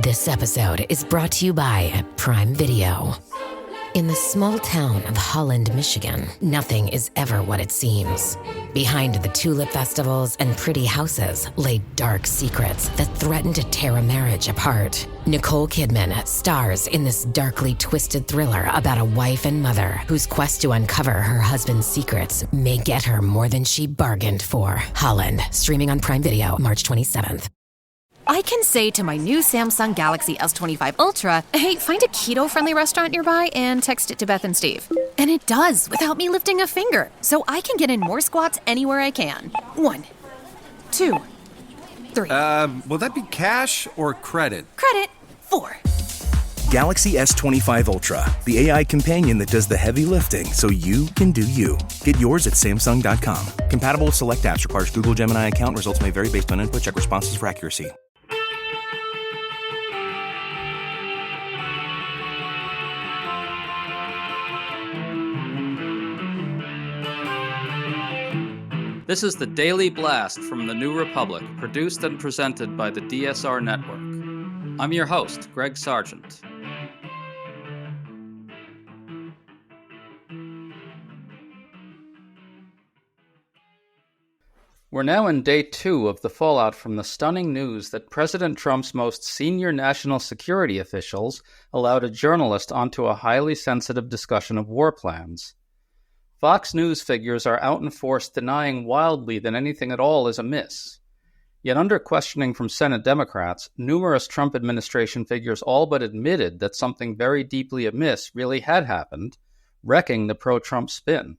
This episode is brought to you by Prime Video. In the small town of Holland, Michigan, nothing is ever what it seems. Behind the tulip festivals and pretty houses lay dark secrets that threaten to tear a marriage apart. Nicole Kidman stars in this darkly twisted thriller about a wife and mother whose quest to uncover her husband's secrets may get her more than she bargained for. Holland, streaming on Prime Video March 27th. I can say to my new Samsung Galaxy S25 Ultra, hey, find a keto-friendly restaurant nearby and text it to Beth and Steve. And it does, without me lifting a finger. So I can get in more squats anywhere I can. 1, 2, 3. Will that be cash or credit? Credit. 4. Galaxy S25 Ultra, the AI companion that does the heavy lifting so you can do you. Get yours at Samsung.com. Compatible with select apps. Requires Google Gemini account. Results may vary based on input. Check responses for accuracy. This is the Daily Blast from the New Republic, produced and presented by the DSR Network. I'm your host, Greg Sargent. We're now in day 2 of the fallout from the stunning news that President Trump's most senior national security officials allowed a journalist onto a highly sensitive discussion of war plans. Fox News figures are out in force denying wildly that anything at all is amiss. Yet under questioning from Senate Democrats, numerous Trump administration figures all but admitted that something very deeply amiss really had happened, wrecking the pro-Trump spin.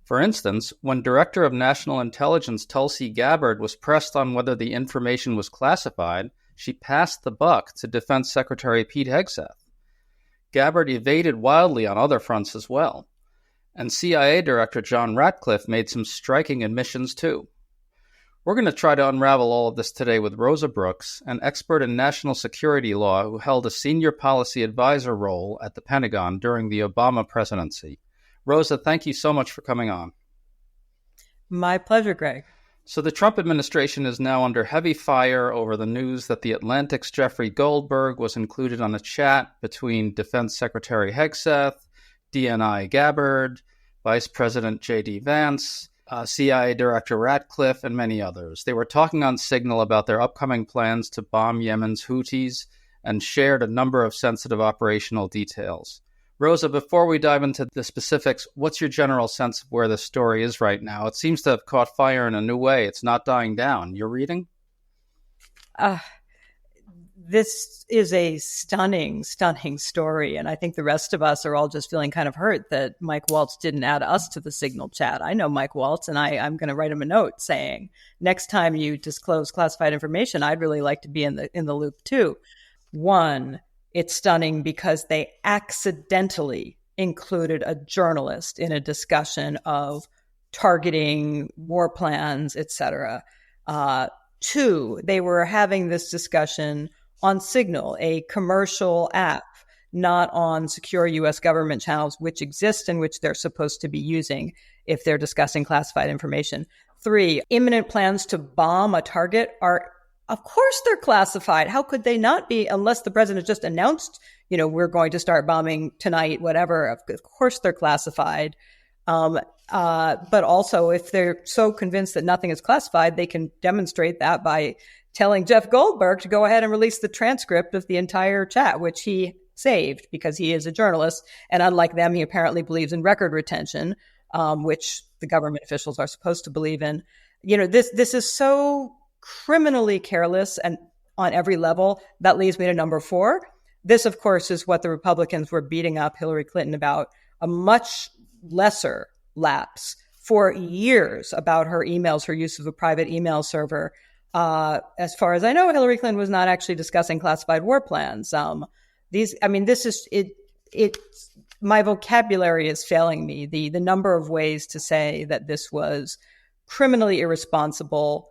For instance, when Director of National Intelligence Tulsi Gabbard was pressed on whether the information was classified, she passed the buck to Defense Secretary Pete Hegseth. Gabbard evaded wildly on other fronts as well. And CIA Director John Ratcliffe made some striking admissions too. We're going to try to unravel all of this today with Rosa Brooks, an expert in national security law who held a senior policy advisor role at the Pentagon during the Obama presidency. Rosa, thank you so much for coming on. My pleasure, Greg. So the Trump administration is now under heavy fire over the news that the Atlantic's Jeffrey Goldberg was included on a chat between Defense Secretary Hegseth, DNI Gabbard, Vice President J.D. Vance, CIA Director Ratcliffe, and many others. They were talking on Signal about their upcoming plans to bomb Yemen's Houthis and shared a number of sensitive operational details. Rosa, before we dive into the specifics, what's your general sense of where this story is right now? It seems to have caught fire in a new way. It's not dying down. You're reading? This is a stunning story. And I think the rest of us are all just feeling kind of hurt that Mike Waltz didn't add us to the Signal chat. I know Mike Waltz, and I'm going to write him a note saying, next time you disclose classified information, I'd really like to be in the loop too. One, it's stunning because they accidentally included a journalist in a discussion of targeting war plans, etc. 2, they were having this discussion on Signal, a commercial app, not on secure U.S. government channels, which exist and which they're supposed to be using if they're discussing classified information. 3, imminent plans to bomb a target are, of course, they're classified. How could they not be unless the president just announced, we're going to start bombing tonight, whatever. Of course, they're classified. But also, if they're so convinced that nothing is classified, they can demonstrate that by telling Jeff Goldberg to go ahead and release the transcript of the entire chat, which he saved because he is a journalist. And unlike them, he apparently believes in record retention, which the government officials are supposed to believe in. This is so criminally careless and on every level. That leads me to number 4. This, of course, is what the Republicans were beating up Hillary Clinton about, a much lesser lapse for years about her emails, her use of a private email server. As far as I know, Hillary Clinton was not actually discussing classified war plans. My vocabulary is failing me. The number of ways to say that this was criminally irresponsible,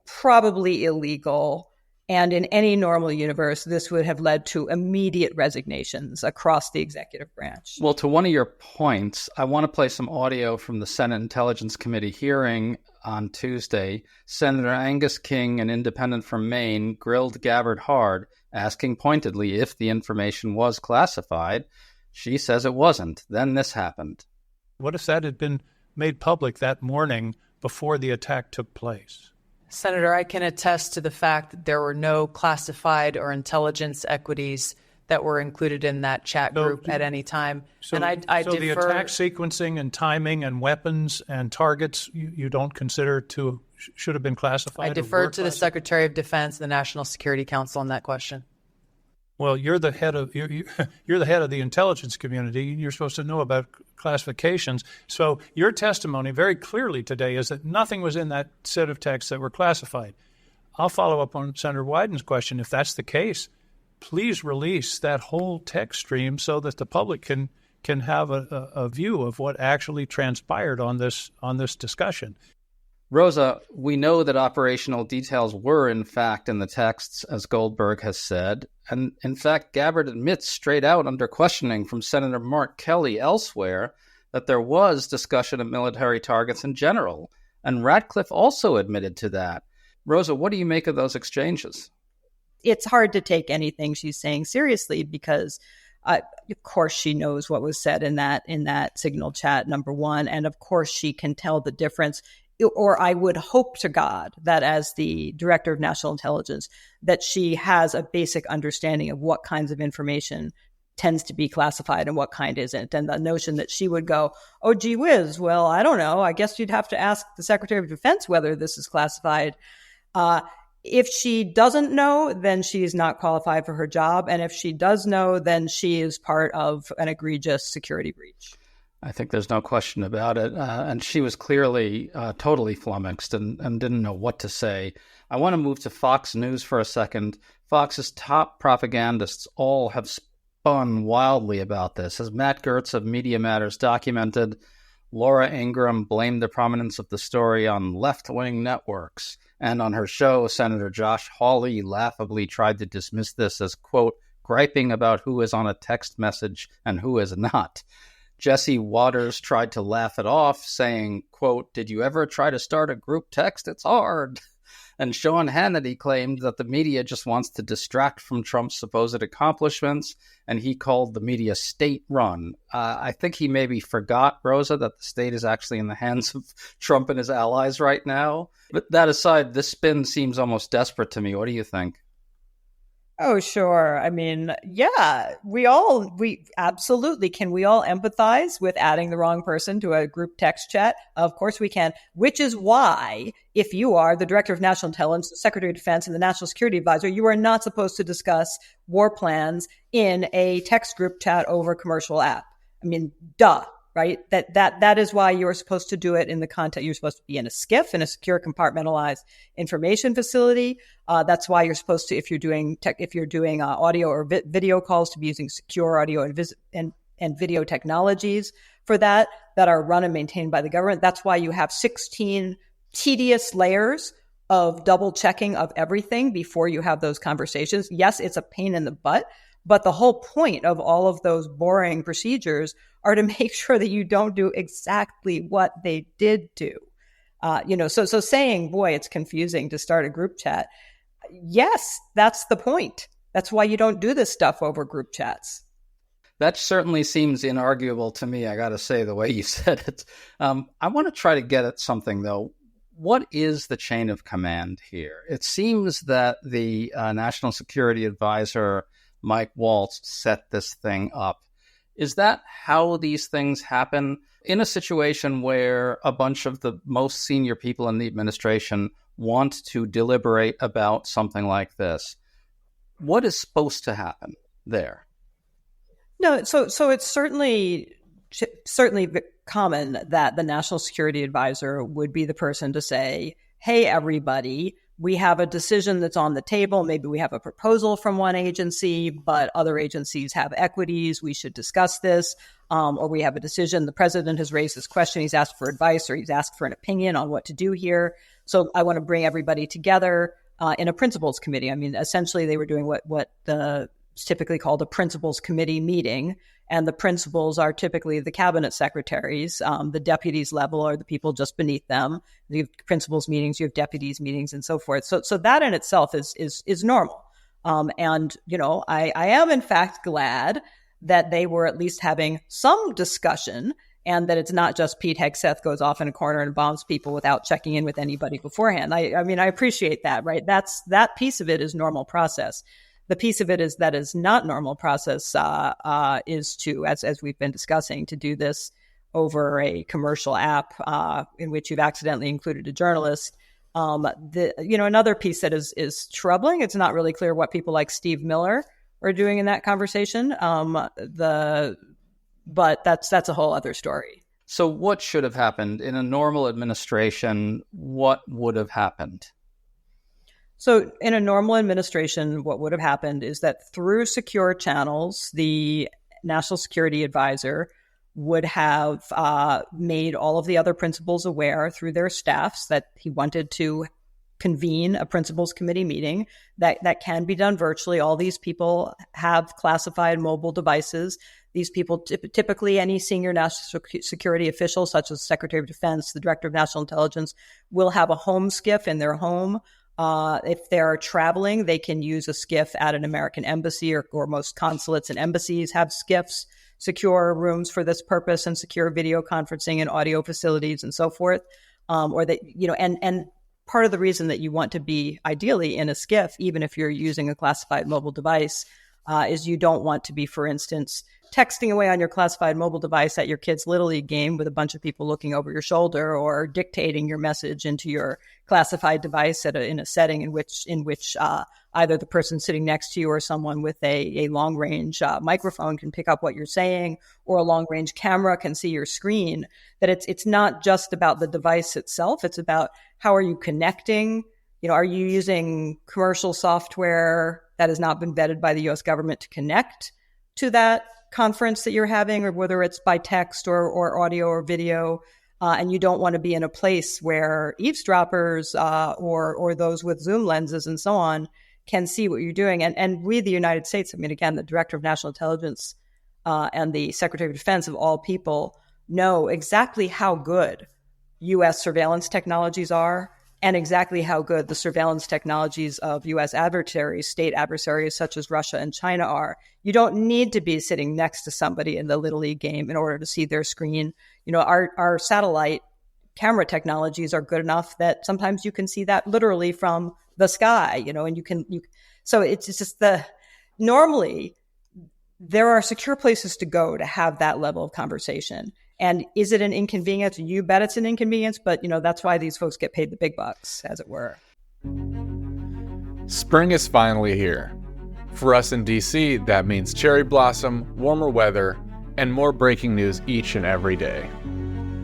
probably illegal, and in any normal universe, this would have led to immediate resignations across the executive branch. Well, to one of your points, I want to play some audio from the Senate Intelligence Committee hearing on Tuesday, Senator Angus King, an independent from Maine, grilled Gabbard hard, asking pointedly if the information was classified. She says it wasn't. Then this happened. What if that had been made public that morning before the attack took place? Senator, I can attest to the fact that there were no classified or intelligence equities that were included in that chat group at any time. So, and I so the attack sequencing and timing and weapons and targets you don't consider to should have been classified? I defer to the Secretary of Defense, the National Security Council on that question. Well, you're the head of you're the head of the intelligence community. You're supposed to know about classifications. So your testimony very clearly today is that nothing was in that set of texts that were classified. I'll follow up on Senator Wyden's question. If that's the case, please release that whole text stream so that the public can have a view of what actually transpired on this discussion. Rosa, we know that operational details were, in fact, in the texts, as Goldberg has said. And, in fact, Gabbard admits straight out under questioning from Senator Mark Kelly elsewhere that there was discussion of military targets in general. And Ratcliffe also admitted to that. Rosa, what do you make of those exchanges? It's hard to take anything she's saying seriously because, of course, she knows what was said in that signal chat, number one. And, of course, she can tell the difference. Or I would hope to God that as the Director of National Intelligence, that she has a basic understanding of what kinds of information tends to be classified and what kind isn't. And the notion that she would go, oh, gee whiz, well, I don't know. I guess you'd have to ask the Secretary of Defense whether this is classified. If she doesn't know, then she is not qualified for her job. And if she does know, then she is part of an egregious security breach. I think there's no question about it. And she was clearly totally flummoxed and didn't know what to say. I want to move to Fox News for a second. Fox's top propagandists all have spun wildly about this. As Matt Gertz of Media Matters documented, Laura Ingraham blamed the prominence of the story on left-wing networks. And on her show, Senator Josh Hawley laughably tried to dismiss this as, quote, griping about who is on a text message and who is not. Jesse Waters tried to laugh it off, saying, quote, did you ever try to start a group text? It's hard. And Sean Hannity claimed that the media just wants to distract from Trump's supposed accomplishments, and he called the media state-run. I think he maybe forgot, Rosa, that the state is actually in the hands of Trump and his allies right now. But that aside, this spin seems almost desperate to me. What do you think? Oh, sure. I mean, yeah, we absolutely can. We all empathize with adding the wrong person to a group text chat? Of course we can, which is why if you are the Director of National Intelligence, the Secretary of Defense, and the National Security Advisor, you are not supposed to discuss war plans in a text group chat over a commercial app. I mean, duh. Right? That is why you're supposed to do it in the context. You're supposed to be in a SCIF, in a secure compartmentalized information facility. That's why you're supposed to, if you're doing audio or video calls, to be using secure audio and video technologies for that are run and maintained by the government. That's why you have 16 tedious layers of double checking of everything before you have those conversations. Yes, it's a pain in the butt, but the whole point of all of those boring procedures are to make sure that you don't do exactly what they did do. So saying, boy, it's confusing to start a group chat. Yes, that's the point. That's why you don't do this stuff over group chats. That certainly seems inarguable to me, I got to say, the way you said it. I want to try to get at something, though. What is the chain of command here? It seems that the National Security Advisor, Mike Waltz, set this thing up. Is that how these things happen? In a situation where a bunch of the most senior people in the administration want to deliberate about something like this, what is supposed to happen there? No, so it's certainly common that the National Security Advisor would be the person to say, hey, everybody, we have a decision that's on the table. Maybe we have a proposal from one agency, but other agencies have equities. We should discuss this. Or we have a decision. The president has raised this question. He's asked for advice or he's asked for an opinion on what to do here. So I want to bring everybody together in a principals committee. I mean, essentially, they were doing what the typically called a principals committee meeting. And the principals are typically the cabinet secretaries. The deputies level are the people just beneath them. You have principals meetings, you have deputies meetings, and so forth. So that in itself is normal. And, I am in fact glad that they were at least having some discussion, and that it's not just Pete Hegseth goes off in a corner and bombs people without checking in with anybody beforehand. I mean, I appreciate that, right? That piece of it is normal process. The piece of it that is not normal process is to, as we've been discussing, to do this over a commercial app in which you've accidentally included a journalist. Another piece that is troubling. It's not really clear what people like Steve Miller are doing in that conversation. But that's a whole other story. So what should have happened in a normal administration? What would have happened? So in a normal administration, what would have happened is that through secure channels, the National Security Advisor would have made all of the other principals aware through their staffs that he wanted to convene a principals committee meeting that can be done virtually. All these people have classified mobile devices. These people, typically any senior national security official, such as Secretary of Defense, the Director of National Intelligence, will have a home SCIF in their home. If they're traveling, they can use a SCIF at an American embassy, or most consulates and embassies have SCIFs, secure rooms for this purpose, and secure video conferencing and audio facilities and so forth. And part of the reason that you want to be ideally in a SCIF, even if you're using a classified mobile device, is you don't want to be, for instance, texting away on your classified mobile device at your kid's Little League game with a bunch of people looking over your shoulder, or dictating your message into your classified device in a setting in which either the person sitting next to you or someone with a long-range microphone can pick up what you're saying, or a long-range camera can see your screen. That it's not just about the device itself. It's about how are you connecting? Are you using commercial software that has not been vetted by the U.S. government to connect to that conference that you're having, or whether it's by text or audio or video, and you don't want to be in a place where eavesdroppers or those with zoom lenses and so on can see what you're doing. And we, the United States, I mean, again, the Director of National Intelligence and the Secretary of Defense, of all people, know exactly how good U.S. surveillance technologies are, and exactly how good the surveillance technologies of U.S. adversaries, state adversaries such as Russia and China are. You don't need to be sitting next to somebody in the Little League game in order to see their screen. Our satellite camera technologies are good enough that sometimes you can see that literally from the sky, and so it's just normally there are secure places to go to have that level of conversation. And is it an inconvenience? You bet it's an inconvenience, but that's why these folks get paid the big bucks, as it were. Spring is finally here. For us in DC, that means cherry blossom, warmer weather, and more breaking news each and every day.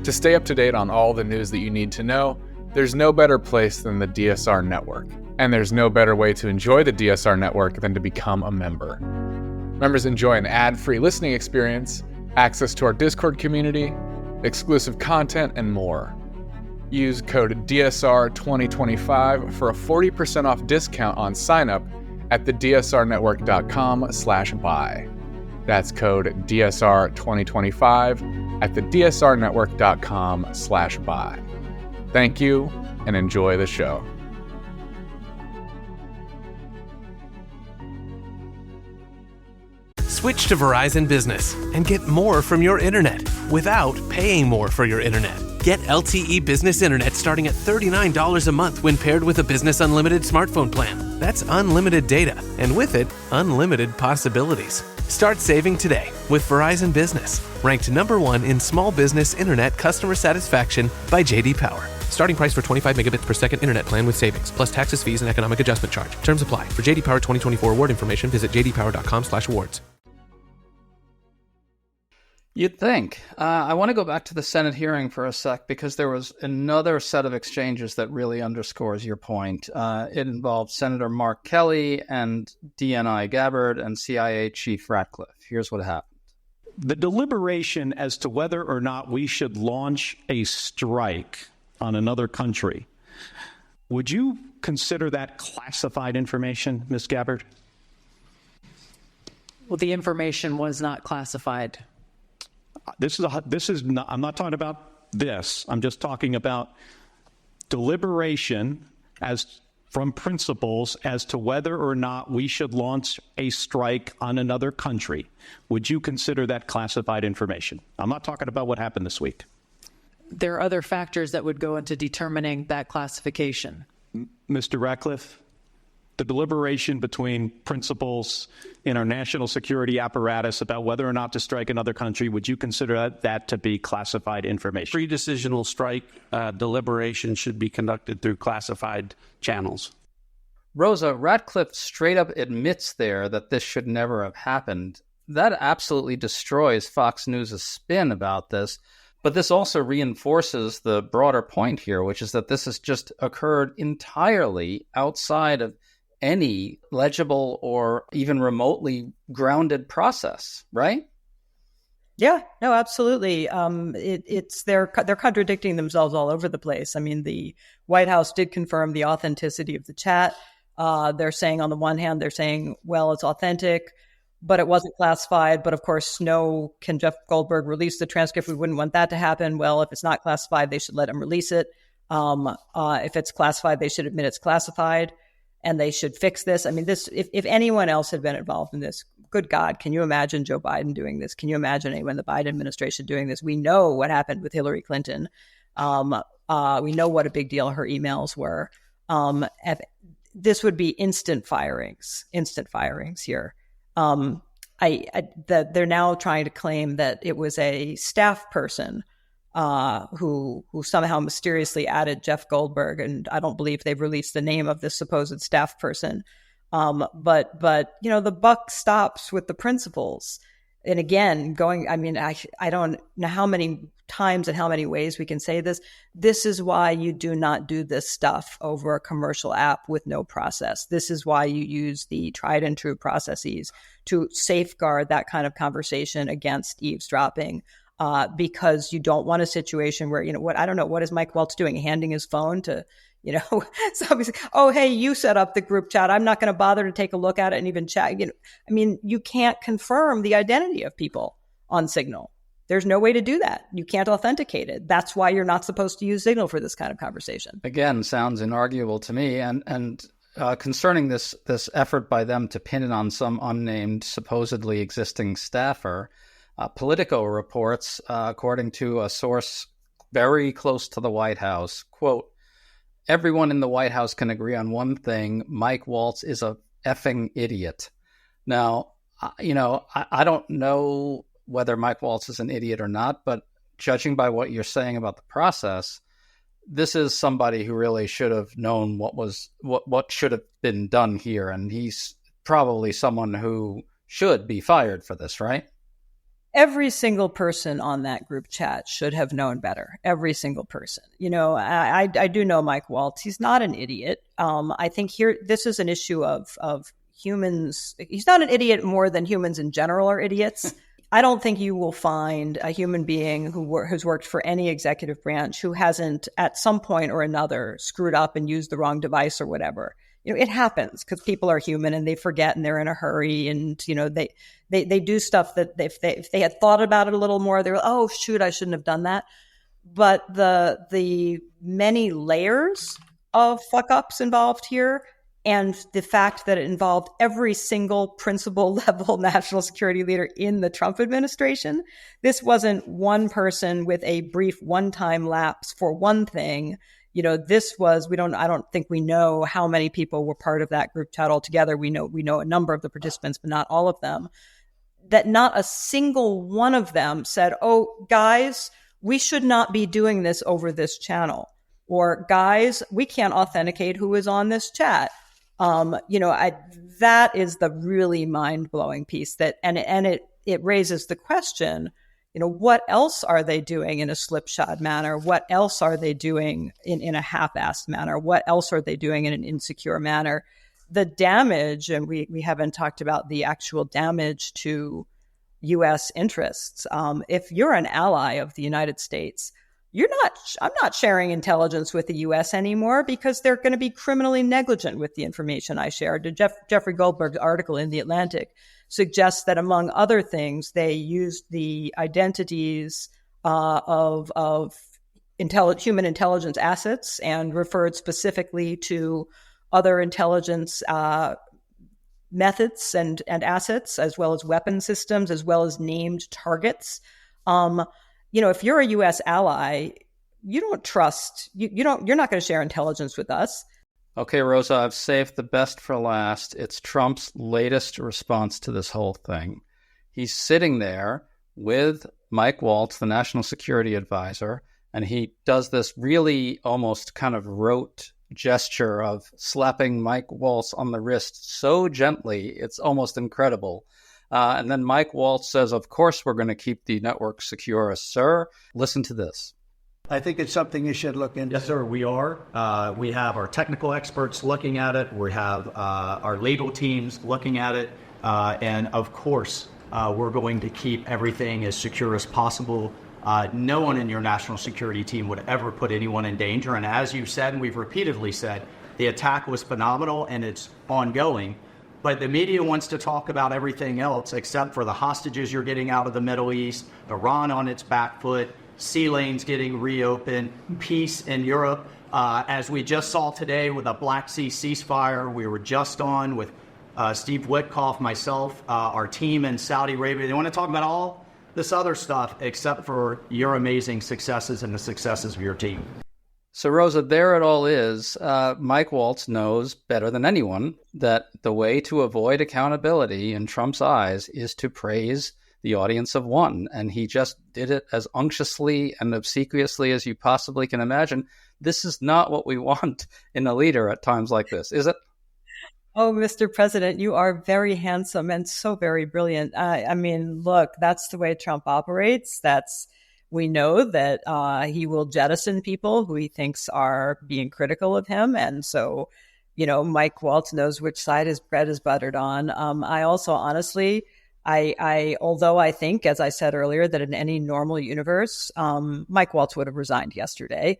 To stay up to date on all the news that you need to know, there's no better place than the DSR network. And there's no better way to enjoy the DSR network than to become a member. Members enjoy an ad-free listening experience, access to our Discord community, exclusive content, and more. Use code DSR2025 for a 40% off discount on sign-up at thedsrnetwork.com/buy. That's code DSR2025 at thedsrnetwork.com/buy. Thank you, and enjoy the show. Switch to Verizon Business and get more from your internet without paying more for your internet. Get LTE Business Internet starting at $39 a month when paired with a Business Unlimited smartphone plan. That's unlimited data, and with it, unlimited possibilities. Start saving today with Verizon Business, ranked #1 in small business internet customer satisfaction by J.D. Power. Starting price for 25 megabits per second internet plan with savings, plus taxes, fees, and economic adjustment charge. Terms apply. For J.D. Power 2024 award information, visit jdpower.com/awards. You'd think. I want to go back to the Senate hearing for a sec, because there was another set of exchanges that really underscores your point. It involved Senator Mark Kelly and DNI Gabbard and CIA Chief Ratcliffe. Here's what happened. The deliberation as to whether or not we should launch a strike on another country, would you consider that classified information, Ms. Gabbard? Well, the information was not classified. I'm not talking about this. I'm just talking about deliberation from principals as to whether or not we should launch a strike on another country. Would you consider that classified information? I'm not talking about what happened this week. There are other factors that would go into determining that classification. Mr. Ratcliffe, the deliberation between principals in our national security apparatus about whether or not to strike another country, would you consider that to be classified information? Pre-decisional strike deliberation should be conducted through classified channels. Rosa, Ratcliffe straight up admits there that this should never have happened. That absolutely destroys Fox News' spin about this. But this also reinforces the broader point here, which is that this has just occurred entirely outside of any legible or even remotely grounded process, right? Yeah, no, absolutely. They're contradicting themselves all over the place. I mean, the White House did confirm the authenticity of the chat. They're saying, on the one hand, they're saying, well, it's authentic, but it wasn't classified. But of course, can Jeff Goldberg release the transcript? We wouldn't want that to happen. Well, if it's not classified, they should let him release it. If it's classified, they should admit it's classified, and they should fix this. I mean, if anyone else had been involved in this, good God, can you imagine Joe Biden doing this? Can you imagine anyone in the Biden administration doing this? We know what happened with Hillary Clinton. We know what a big deal her emails were. This would be instant firings here. They're now trying to claim that it was a staff person who somehow mysteriously added Jeff Goldberg, and I don't believe they've released the name of this supposed staff person. But the buck stops with the principals. And again, I don't know how many times and how many ways we can say this. This is why you do not do this stuff over a commercial app with no process. This is why you use the tried and true processes to safeguard that kind of conversation against eavesdropping, because you don't want a situation where, what is Mike Waltz doing? Handing his phone to, somebody's like, oh, hey, you set up the group chat. I'm not going to bother to take a look at it and even chat. You can't confirm the identity of people on Signal. There's no way to do that. You can't authenticate it. That's why you're not supposed to use Signal for this kind of conversation. Again, sounds inarguable to me. And concerning this effort by them to pin it on some unnamed, supposedly existing staffer, Politico reports, according to a source very close to the White House, quote, "Everyone in the White House can agree on one thing: Mike Waltz is a effing idiot." Now, I don't know whether Mike Waltz is an idiot or not, but judging by what you're saying about the process, this is somebody who really should have known what should have been done here, and he's probably someone who should be fired for this, right? Every single person on that group chat should have known better. Every single person. I do know Mike Waltz. He's not an idiot. I think this is an issue of humans. He's not an idiot more than humans in general are idiots. I don't think you will find a human being who's worked for any executive branch who hasn't at some point or another screwed up and used the wrong device or whatever. It happens because people are human and they forget and they're in a hurry, and they do stuff that if they had thought about it a little more, they were, oh shoot, I shouldn't have done that. But the many layers of fuck ups involved here, and the fact that it involved every single principal level national security leader in the Trump administration. This wasn't one person with a brief one-time lapse for one thing. This was, I don't think we know how many people were part of that group chat altogether. We know a number of the participants, but not all of them. That not a single one of them said, oh, guys, we should not be doing this over this channel. Or guys, we can't authenticate who is on this chat. That is the really mind-blowing piece and it raises the question, what else are they doing in a slipshod manner? What else are they doing in a half-assed manner? What else are they doing in an insecure manner? The damage, and we haven't talked about the actual damage to U.S. interests. If you're an ally of the United States, I'm not sharing intelligence with the U.S. anymore because they're going to be criminally negligent with the information I shared. Jeffrey Goldberg's article in The Atlantic suggests that, among other things, they used the identities of human intelligence assets and referred specifically to other intelligence methods and assets, as well as weapon systems, as well as named targets. If you're a U.S. ally, you don't trust, you're not going to share intelligence with us. Okay, Rosa, I've saved the best for last. It's Trump's latest response to this whole thing. He's sitting there with Mike Waltz, the national security advisor, and he does this really almost kind of rote gesture of slapping Mike Waltz on the wrist so gently, it's almost incredible. And then Mike Waltz says, of course, we're going to keep the network secure, sir. Listen to this. I think it's something you should look into. Yes, sir, we are. We have our technical experts looking at it. We have our legal teams looking at it. And of course, we're going to keep everything as secure as possible. No one in your national security team would ever put anyone in danger. And as you said, and we've repeatedly said, the attack was phenomenal and it's ongoing. But the media wants to talk about everything else except for the hostages you're getting out of the Middle East, Iran on its back foot, sea lanes getting reopened, peace in Europe. As we just saw today with a Black Sea ceasefire, we were just on with Steve Witkoff, myself, our team in Saudi Arabia. They want to talk about all this other stuff except for your amazing successes and the successes of your team. So, Rosa, there it all is. Mike Waltz knows better than anyone that the way to avoid accountability in Trump's eyes is to praise the audience of one. And he just did it as unctuously and obsequiously as you possibly can imagine. This is not what we want in a leader at times like this, is it? Oh, Mr. President, you are very handsome and so very brilliant. I mean, look, that's the way Trump operates. We know that he will jettison people who he thinks are being critical of him. And so, Mike Waltz knows which side his bread is buttered on. I also, honestly, although I think, as I said earlier, that in any normal universe, Mike Waltz would have resigned yesterday.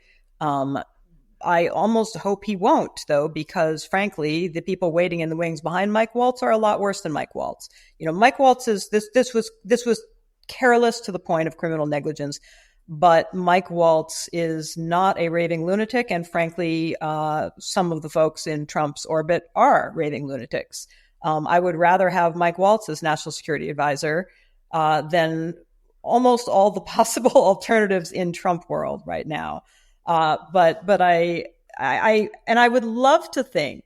I almost hope he won't, though, because frankly, the people waiting in the wings behind Mike Waltz are a lot worse than Mike Waltz. Mike Waltz this was careless to the point of criminal negligence, but Mike Waltz is not a raving lunatic, and frankly, some of the folks in Trump's orbit are raving lunatics. I would rather have Mike Waltz as national security advisor than almost all the possible alternatives in Trump world right now. But I would love to think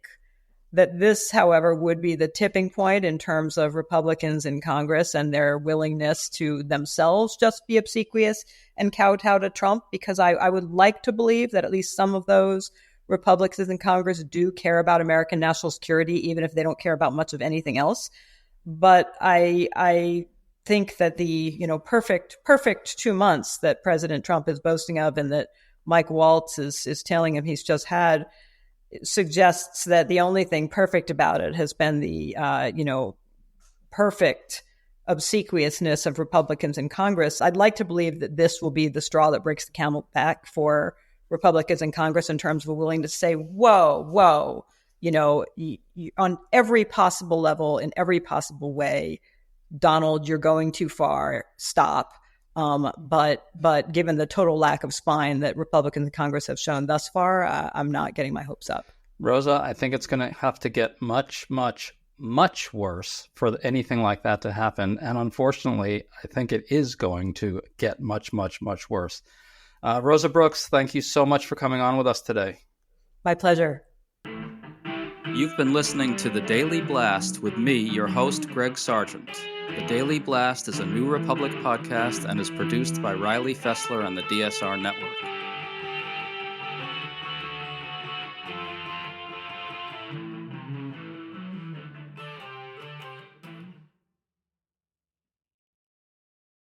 that this, however, would be the tipping point in terms of Republicans in Congress and their willingness to themselves just be obsequious and kowtow to Trump, because I would like to believe that at least some of those Republicans in Congress do care about American national security, even if they don't care about much of anything else. But I think that the perfect 2 months that President Trump is boasting of and that Mike Waltz is telling him he's just had suggests that the only thing perfect about it has been the perfect obsequiousness of Republicans in Congress. I'd like to believe that this will be the straw that breaks the camel back for Republicans in Congress in terms of willing to say, whoa, on every possible level, in every possible way, Donald, you're going too far, stop. But given the total lack of spine that Republicans in Congress have shown thus far, I'm not getting my hopes up. Rosa, I think it's going to have to get much, much, much worse for anything like that to happen. And unfortunately, I think it is going to get much, much, much worse. Rosa Brooks, thank you so much for coming on with us today. My pleasure. You've been listening to The Daily Blast with me, your host, Greg Sargent. The Daily Blast is a New Republic podcast and is produced by Riley Fessler and the DSR Network.